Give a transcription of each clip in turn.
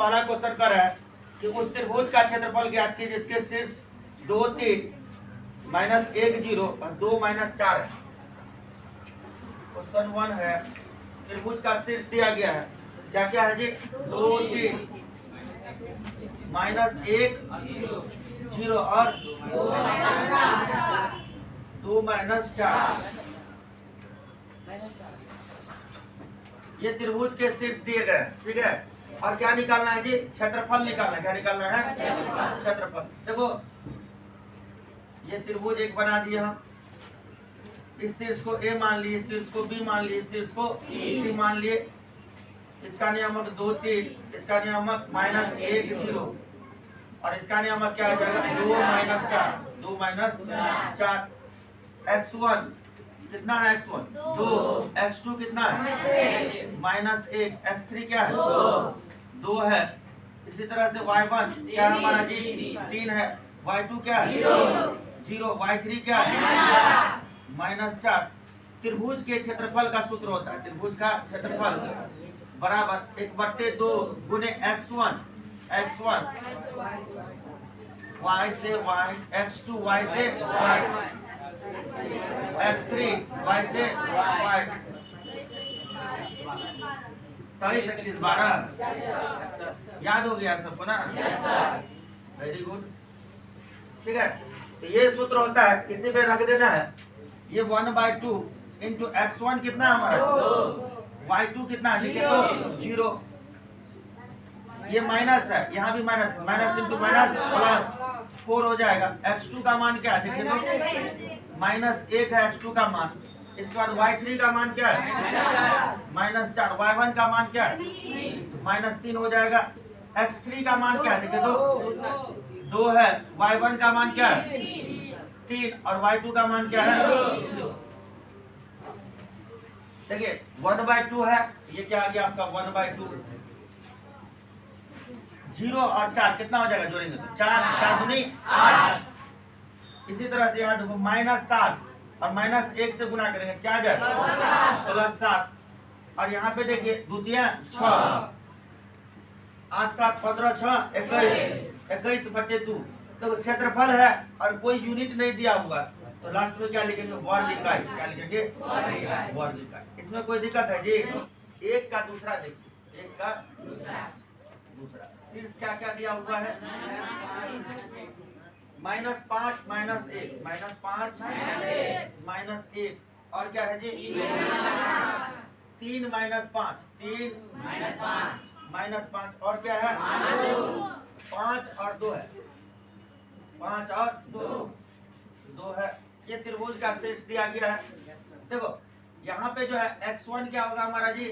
पहला क्वेश्चन कर रहा है कि उस त्रिभुज का क्षेत्रफल ज्ञात कीजिए जिसके शीर्ष 2 3 माइनस 1 0 और 2 माइनस 4 है। क्वेश्चन 1 है त्रिभुज का शीर्ष दिया गया है, क्या क्या है जी? 2 3 माइनस 1 0 और 2 माइनस 4। ये त्रिभुज के शीर्ष दिए गए, ठीक है। और क्या निकालना है जी? क्षेत्रफल निकालना है। क्या निकालना है? क्षेत्रफल। देखो ये त्रिभुज एक बना दिया हम, इस शीर्ष को A मान लिए, इस शीर्ष को B मान लिए, इस शीर्ष को C मान लिए। इसका नियामक 2 3, इसका नियामक माइनस 1 0 और इसका नियामक क्या आ जाएगा? 2 माइनस 4, 2 माइनस 4। x1 कितना है? x1 2, x2 कितना है? माइनस 1, x3 क्या है? 2 है। इसी तरह से y1 क्या है हमारा जी? 3 है। y2 क्या है? 0, y3 क्या है? माइनस 4। त्रिभुज के क्षेत्रफल का सूत्र होता है, त्रिभुज का क्षेत्रफल बराबर 1/2 गुने x1 y से y, x2 y से y, x3 y से y। 23 31 12 याद हो गया सबको ना? वेरी गुड, ठीक है। तो ये सूत्र होता है, इसी पे रख देना है। ये 1/2 इंटू x1 कितना है हमारा? y2 कितना है? लिखे तो 0। ये माइनस है, यहाँ भी minus, minus into minus plus 4 हो जाएगा। x2 का मान क्या है? देखिए तो माइनस 1 है x2 का मान। इसके बाद y3 का मान क्या है? माइनस 4। y1 का मान क्या है? माइनस 3 हो जाएगा। x3 का मान क्या है? देखिए तो 2 है। y1 का मान क्या है? 3 और y2 का मान क्या है? 0। देखिए 1/2 है, ये क्या आ गया आपका? 1/2। 0 और 4 कितना हो जाएगा? जोड़ेंगे तो 4 4 दूनी 8। इसी तरह से यहाँ देखो माइनस 7 और माइनस 1 से गुना करेंगे, क्या आ जाएगा? प्लस 7। और यहाँ पे देखिए द्वितीय 6, 8 7 15 6 21/2। तो क्षेत्रफल है और कोई यूनिट नहीं दिया हुआ, तो लास्ट में क्या लिखेंगे? वर्ग इकाई। क्या लिखेंगे? वर्ग इकाई। इसमें कोई दिक्कत है जी? एक का दूसरा देखिए, एक का दूसरा। शीर्ष क्या क्या दिया हुआ है? -5 -1, -5 -1 और क्या है जी? 3 -5, 3 -5 और क्या है? 5 और 2 है, 5 और 2 है। ये त्रिभुज का शीर्ष दिया गया है। देखो यहाँ पे जो है x1 क्या होगा हमारा जी?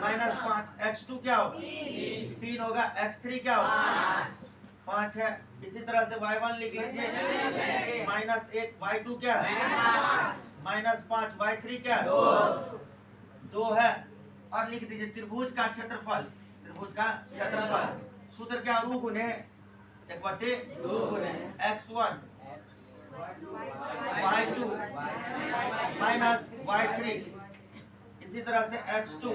-5। x2 क्या होगा? 3 होगा। x3 क्या होगा? 5 है। इसी तरह से y1 लिख लीजिए -1, y2 क्या है? -5, y3 क्या है? 2 है। और लिख दीजिए त्रिभुज का क्षेत्रफल, त्रिभुज का क्षेत्रफल सूत्र क्या? रू गुने 1/2 गुने x1 y2 माइनस y3। इसी तरह से x2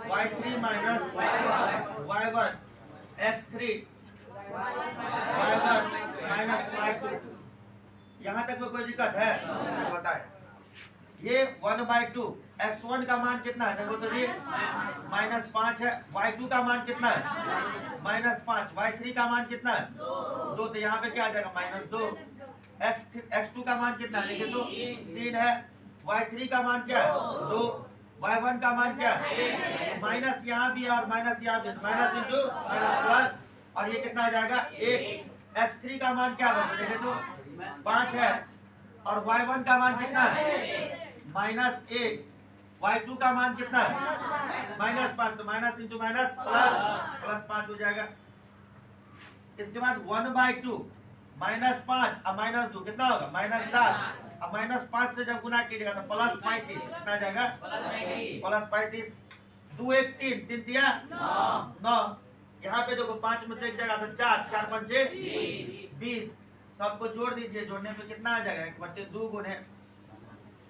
y3 minus y1, x3 y1 minus y2। यहाँ तक में कोई दिक्कत है? बताए। ये 1/2 x1 का मान कितना है? देखो तो ये -5 है। y2 का मान कितना है? -5। y3 का मान कितना है? 2। तो यहाँ पे क्या आ जाएगा? -2। x2 का मान कितना है? लिखे तो 3 है। y3 का मान क्या है? 2। y1 का मान क्या है? माइनस यहाँ भी और माइनस यहाँ भी, माइनस इंटू माइनस प्लस, और ये कितना आ जाएगा? 1। x3 का मान क्या होगा? लिखे तो 5 है। और y1 का मान कितना है? -8। y2 का मान कितना है? -5। तो माइनस इंटू माइनस प्लस 5 हो जाएगा। इसके बाद 1/2 -5 और -2 कितना होगा? -10। अब -5 से जब गुना कीजिएगा तो +35 कितना जाएगा? +35। 2 1 3 3 3 9। यहाँ पे देखो 5 में से एक जगह तो 4 4 5 20। सबको जोड़ दीजिए, जोड़ने पे कितना आ जाएगा? 1/2 गुने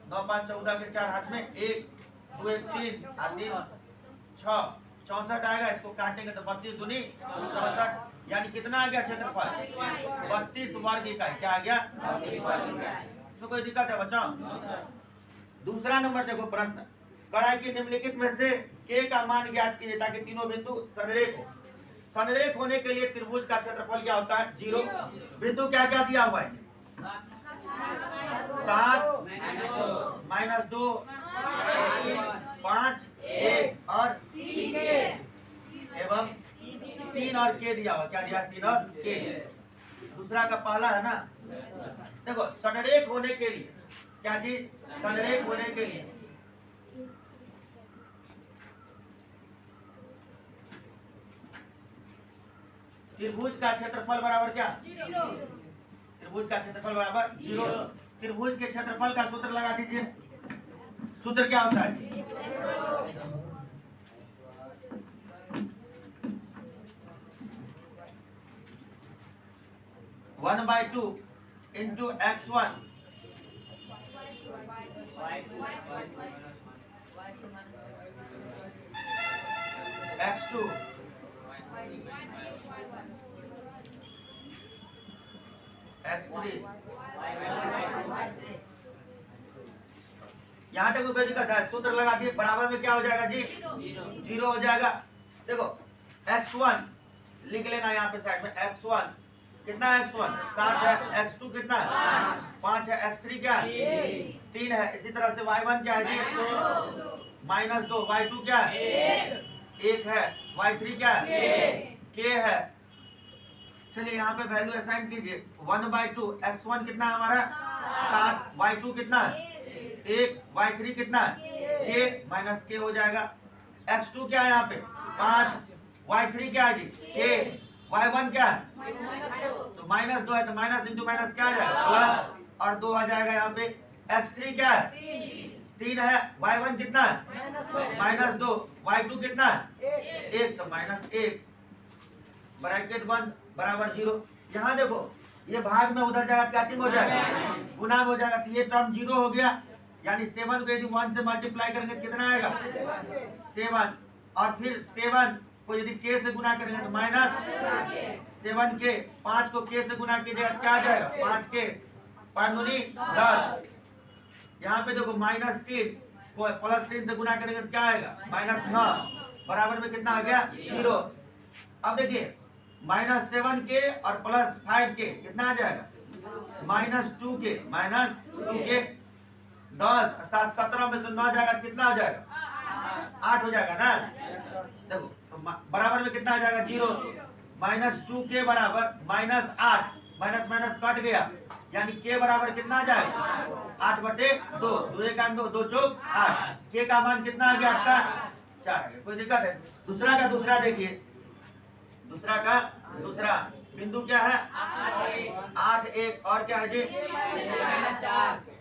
9 5 14 के 4 हाथ में 1 2 1 3 3 6 64 आएगा। इसको काटेंगे तो 32 दूनी 64, यानी कितना आ गया क्षेत्रफल 32 वर्ग इकाई। क्या आ गया? इसमें कोई दिक्कत है बच्चों? दूसरा नंबर देखो प्रश्न, कड़ाई के निम्नलिखित में से के का मान ज्ञात कीजिए ताकि तीनों बिंदु संरेख हो। संरेख होने के लिए त्रिभुज का क्षेत्रफल क्या होता है? 0। बिंदु क्या क्या दिया हुआ है? 7 -2 5 1 और 3 एवं 3 और के दिया हुआ। क्या दिया? 3 और के। दूसरा का पहला है ना, देखो संरेख होने के लिए क्या चीज? संरेख होने के लिए त्रिभुज का क्षेत्रफल बराबर क्या? 0। त्रिभुज का क्षेत्रफल बराबर 0। त्रिभुज के क्षेत्रफल का सूत्र लगा दीजिए। सूत्र क्या होता है? 1/2 into x1 x2 x3। यहाँ तक कोई दिक्कत है? सूत्र लगा दिए, बराबर में क्या हो जाएगा जी? 0 हो जाएगा। देखो x1 लिख लेना यहाँ पे साइड में। x1 कितना है? x1 7 है। x2 कितना है? 5 है। x3 क्या है? 3 है। इसी तरह से y1 क्या है जी? -2। y2 क्या है? 1 है। y3 क्या है? k है। चलिए यहाँ पे वैल्यू असाइन कीजिए। 1/2 x1 कितना है हमारा? 7। y2 कितना है? 1। y3 कितना है? k माइनस k हो जाएगा। x2 क्या है यहाँ पे? 5। y3 क्या है जी? k। y1 क्या है? तो -2 है, तो माइनस इंटू माइनस क्या आ जाएगा? प्लस, और 2 आ जाएगा यहाँ पे। x3 क्या है? 3 है। y1 कितना है? -2। y2 कितना है? 1, तो -1 ब्रैकेट 1 बराबर 0। यहाँ देखो ये भाग में उधर जाएगा, क्या चीज हो जाएगा? गुना हो जाएगा। तो ये टर्म 0 हो गया, यानी 7 को यदि 1 से मल्टीप्लाई करेंगे कितना आएगा? 7। और फिर 7 को यदि k से गुना करेंगे तो -7k। 5 को k से गुना कीजिएगा क्या आ जाएगा? 5k। 5 दूनी 10। यहाँ पे देखो -3 को +3 से गुना करेंगे तो क्या आएगा? -9। बराबर में कितना आ गया? 0। अब देखिए -7k और +5k कितना आ जाएगा? -2k। 10 7 17 में से 9 जाएगा कितना हो जाएगा? 8 हो जाएगा ना। देखो तो बराबर में कितना आ जाएगा? 0। -2k बराबर -8, माइनस माइनस कट गया, यानी k बराबर कितना आ जाएगा? 8/2। 2 1 2 2 चौक 8। k का मान कितना आ गया आपका? 4। कोई दिक्कत है? दूसरा का दूसरा देखिए। दूसरा का दूसरा बिंदु क्या है? 8 1 और क्या है जी?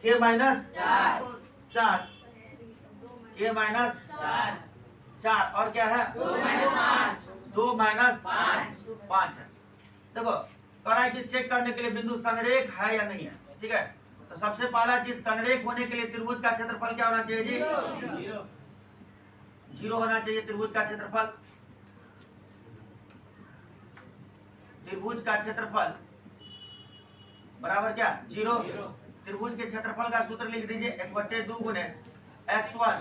k -4 k -4 और क्या है? 2 -5 है। देखो कड़ाई चीज चेक करने के लिए बिंदु संरेख है या नहीं है, ठीक है? तो सबसे पहला चीज संरेख होने के लिए त्रिभुज का क्षेत्रफल क्या होना चाहिए जी? 0 होना चाहिए त्रिभुज का क्षेत्रफल। त्रिभुज का क्षेत्रफल बराबर क्या? 0। त्रिभुज के क्षेत्रफल का सूत्र लिख दीजिए 1/2 गुने x1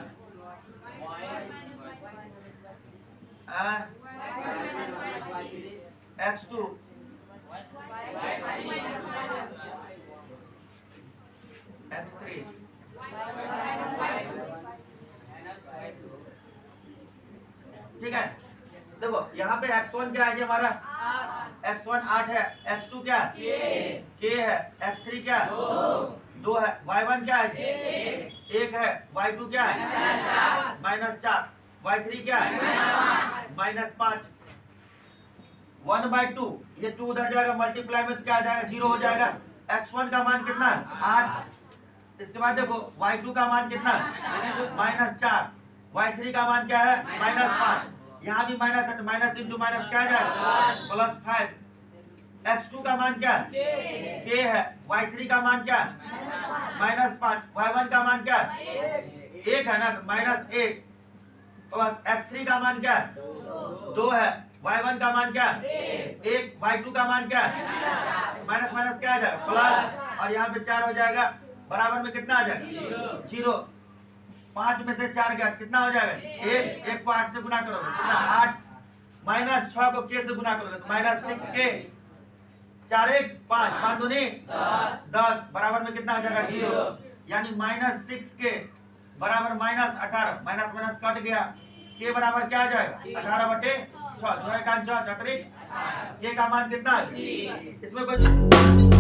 x2 x3। ठीक है, देखो यहाँ पे x1 क्या है जी हमारा? x1 8 है। x2 क्या है? k है। x3 क्या है? 2 है। y1 क्या है? 1 है। y2 क्या है? -4। y3 क्या है? -5। 1/2 ये 2 उधर जाएगा, मल्टीप्लाई में तो क्या आ जाएगा? 0 हो जाएगा। x1 का मान कितना है? 8। इसके बाद देखो y2 का मान कितना है? -4। y3 का मान क्या है? -5। यहाँ भी माइनस है तो माइनस इंटू माइनस क्या आ जाएगा? +5। x2 का मान क्या है? k है। y3 का मान क्या है? -5। y1 का मान क्या है? 1 है ना, तो -8। प्लस x3 का मान क्या है 2 है, y1 का मान क्या है 1, y2 का मान क्या है माइनस माइनस क्या आ जाएगा प्लस, और यहाँ पे 4 हो जाएगा, बराबर में कितना आ जाएगा 0। 5 में से 4 गया कितना हो जाएगा 1 को 8 से गुना करोगे कितना 8, माइनस 6 को k से गुना करोगे तो माइनस 6k, 4 1 5 5 दूनी 10, बराबर में कितना आ जाएगा 0, यानी माइनस 6k बराबर माइनस 18, माइनस माइनस कट गया, k बराबर क्या आ जाएगा 18/6, 6 का 4 के का मान कितना है इसमें कोई